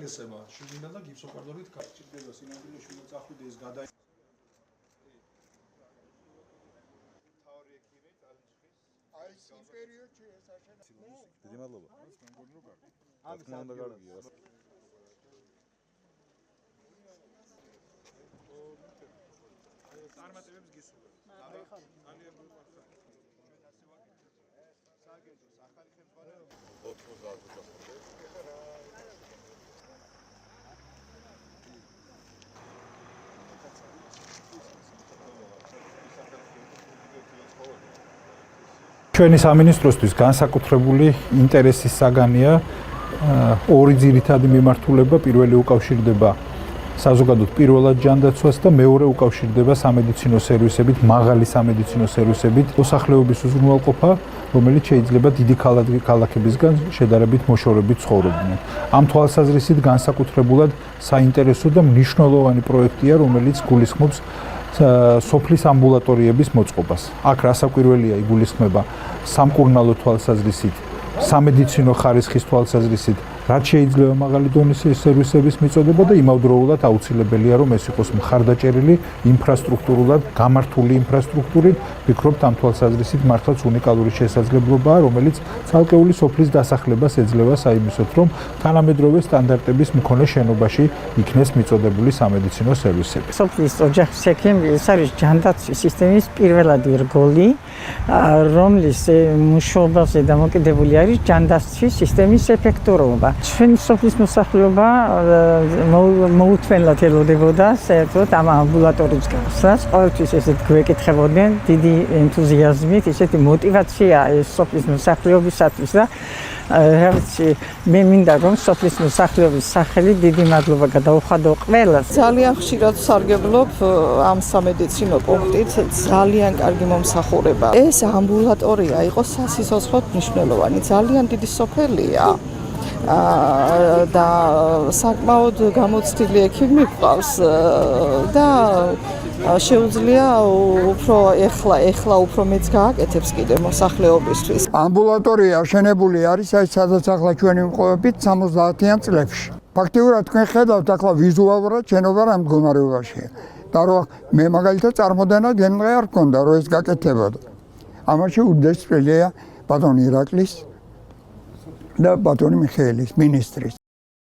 აილესება შიგნიდან და გიფსოკარდონით გაჭირდება სინამდვილეში მოწახვიდე ეს გადა თავი ექიმი წალიშხის აი ეს პერიოდში ეს აშენება დიდი მადლობა ამის უნდა გარგია წარმატებებს გისურვებ ძალიან სააგენტოს ახალი ხელმძღვანელი ჩვენი სამინისტროსთვის განსაკუთრებული ინტერესის საგანია ორი ძირითადი მიმართულება. პირველი უკავშირდება საზოგადოდ პირველად ჯანდაცვას და მეორე უკავშირდება სამედიცინო სერვისებით, მაღალი სამედიცინო სერვისებით მოსახლეობის უზრუნველყოფა, რომელიც შეიძლება დიდი ქალაქებისგან შედარებით მოშორებით ცხოვრობდნენ. ამ თვალსაზრისით განსაკუთრებულად საინტერესო და მნიშვნელოვანი პროექტია, რომელიც გულისხმობს სოფლის ამბულატორიების მოწყობას. აქ რასაკვირველია იგულისხმება სამკურნალო თვალსაზრისით, სამედიცინო ხარისხის თვალსაზრისით, რაც შეიძლება მაღალი დონის სერვისების მიწოდება და იმავდროულად აუცილებელია რომ ეს იყოს მხარდაჭერილი ინფრასტრუქტურულად გამართული ინფრასტრუქტურით. ვფიქრობთ ამ თვალსაზრისით მართლაც უნიკალური შესაძლებლობაა, რომელიც ცალკეული სოფლის დასახლებას ეძლევა საიმისოთ, რომ თანამედროვე სტანდარტების მქონე შენობაში იქნეს მიწოდებული სამედიცინო სერვისები. სოფლის ოჯახის ექიმი ეს არის ჯანდაცვის სისტემის პირველადი რგოლი, რომლის მუშაობაზე დამოკიდებული არის ჯანდაცვის სისტემის ეფექტურობა. ჩვენი სოფლის მოსახლეობა მოუთმენლად ელოდებოდა საერთოდ ამ ამბულატორიის გახსნას. ყოველთვის ესეთ გვეკითხებოდნენ დიდი ენთუზიაზმით, ესეთი мотивация ეს სოფლის მოსახლეობისათვის და რაც მე მინდა რომ სოფლის მოსახლეობის სახელი დიდი მადლობა გადაუხადო ყველას. ძალიან ხშირად სარგებლობ ამ სამედიცინო პუნქტით, ძალიან კარგი მომსახურება. ეს ამბულატორია იყო სასიცოცხლოდ მნიშვნელოვანი, ძალიან დიდი სოფელია. და საკმაოდ გამოცდილი ექიმი გვყავს და შეუძლია უფრო ეხლა უფრო მეც გააკეთებს კიდე მოსახლეობისთვის. ამბულატორია აშენებული არის აი სადაც ახლა ჩვენი მყოფებით 70-იან წლებში. ფაქტიურად თქვენ ხედავთ ახლა ვიზუალურად შენობა რა მდგომარეობაშია. და რომ მე მაგალითად წარმოდენა გემრე არ მქონდა რომ ეს გაკეთებოდა. ამაში უდესწრელია ბატონი ირაკლის და ბატონი მიხეილის მინისტრის